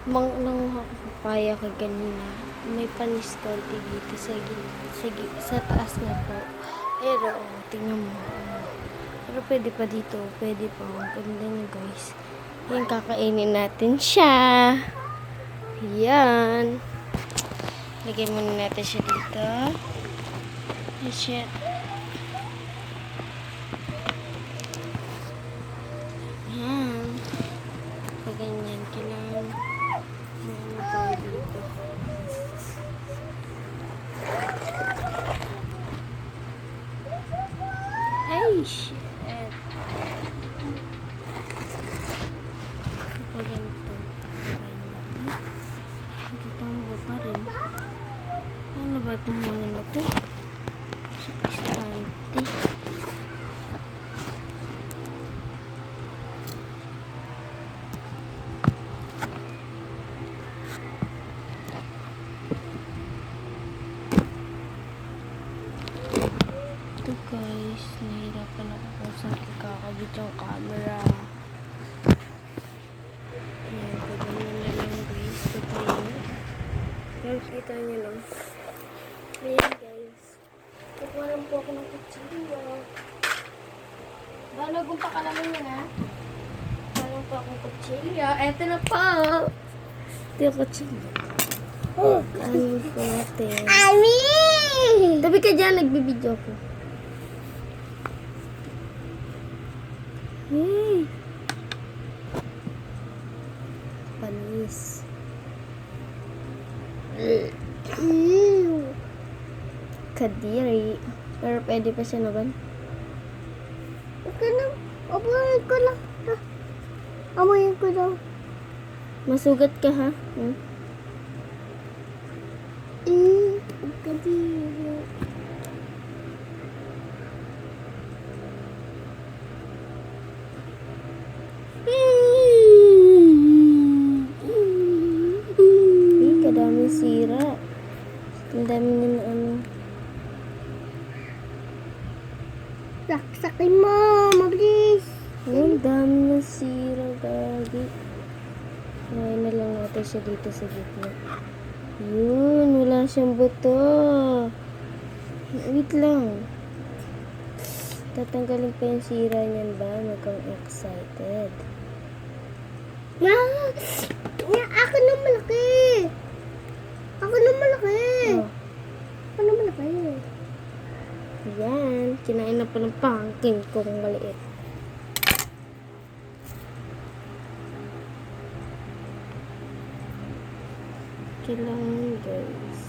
Nanguha ko papaya ka kanina. May panis konti dito sa taas na po. Pero, tingnan mo. Pero pwede pa dito. Pwede pa. Ang ganda niya, guys. Yan, kakainin natin siya. Yan. Lagay muna natin siya dito. Yan siya. Yan. Ganyan. Kailangan ano pa dito. Ay, shit. Ito ganito. Ito tambo pa rin. Ano ba itong mga na ito? Sakistante. Ito guys, nahirapan ako kung saan ikakabit yung camera. Ayan, pagano na lang guys. Ito yun. Pero kita nyo lang. Ayan guys. Kukuha lang po ako ng kutsilyo. Balagong pa ka naman yun ha. Kukuha lang po akong kutsilyo. Eto na po. Ito yung kutsilyo. Ano po natin? Ami! Tabi ka dyan, nagbibideo ko. Hey! Panis. Kadiri. Pero pwede pa siya naman. Okay na. Amoyin ko lang. Amoyin ko daw. Masugat ka ha? Kadiri. Kadami sira. Ang dami na ano. Saksakin mo, mabilis. Ang dami na sira, gagi. Ngayon na lang natin siya dito sa gitna. Yun, wala siyang buto. Wait lang. Tatanggalin pa yung sira niyan ba? Mukhang excited. Ako na malaki. Ako na malaki. Oh. Ako na malaki. Yan. Kinain na pa ng pangkin kong maliit. Kailangan guys.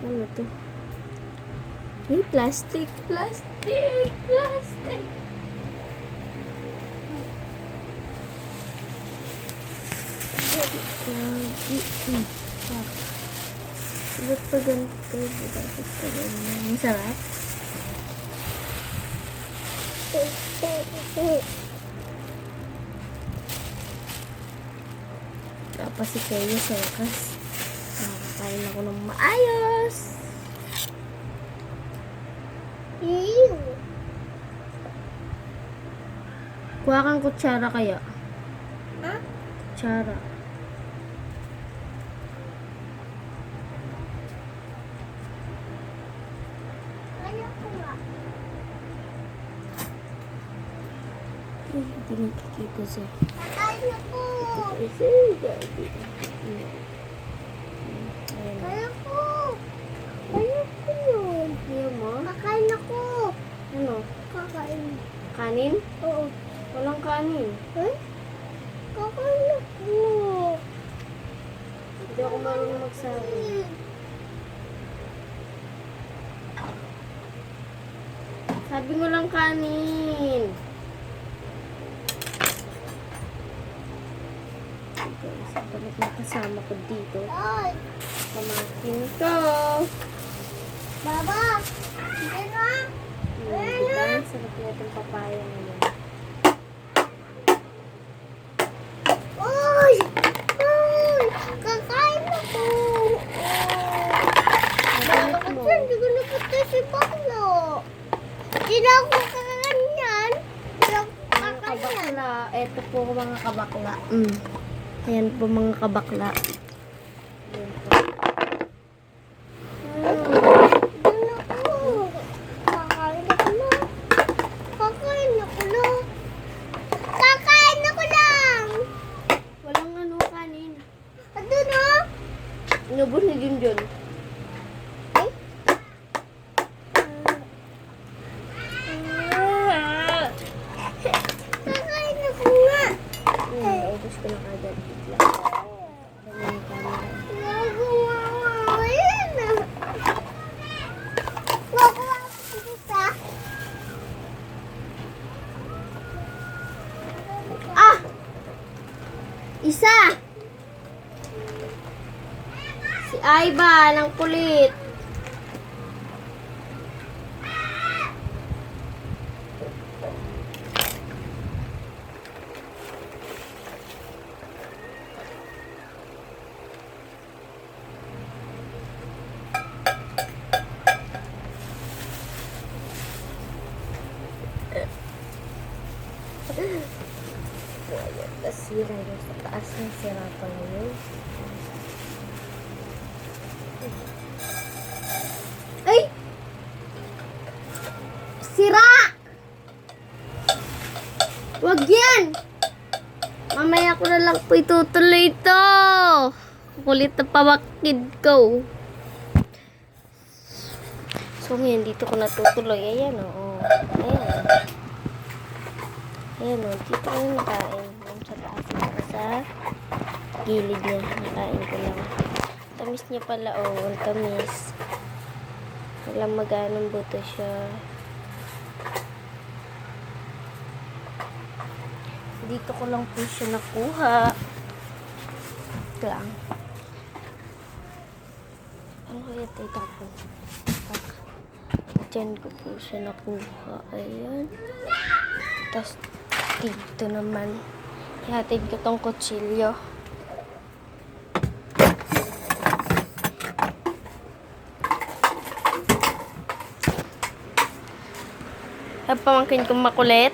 Ano to? Ay, plastic. Plastic. Plastic. Ba't pa ganito? Ba't pa ganyan? Ang sarap? Tapos si kayo sa wakas. Nakakain ako ng maayos. Kuha kang kutsara kaya? Ha? Kutsara. Hindi nakikita siya. Kaya ko! Kaya ko! Kaya ko yun. Kaya mo? Kakain ako. Ano? Kakain. Kanin? Oo. Walang kanin. Eh? Kakain ako. Hindi ako marunong magsabi. Sabi mo lang kanin. Guys, balik na kasama ko dito. Pamakin ko. Baba! Hindi na! Diba? Sarap natin papaya ngayon. Uy! Uy! Kakain ako! Hindi ko napunta si Bakla. Hindi na ako kakanyan. Hindi ako kakanyan. Kabakla. Eto po mga kabakla. Ayan po mga kabakla. Ayan po. Kakain ako na. Kakain ako na. Kakain ako lang. Walang ano kanin. Ano na? Inubos ni Junjun. Ay? Kakain ako nga. Ubus ko na kagad. Dami yung camera. Nagawa ko yan ah. Nagawa ko isa. Ah! Isa! Si Aiba, ng kulit. Sira yun sa taas ng sira pala yun. Ay! Sira! Wag yan! Mamaya ko na lang po itutuloy ito. Kulit na pawakid ko. So ngayon dito ko natutuloy. Ayan o. Ayan. Ayan o. Dito ko nakain. Sa taas ako sa gilid niya. Nakain ko lang. Tamis niya pala o. Ang tamis. Walang maganong buto siya. Dito ko lang po siya nakuha. Ito lang. Ano kaya tayo tapon? Diyan ko po siya nakuha. Ayan. Tapos dito naman. Ihatid ko tong kutsilyo. Pamangkin kong makulit.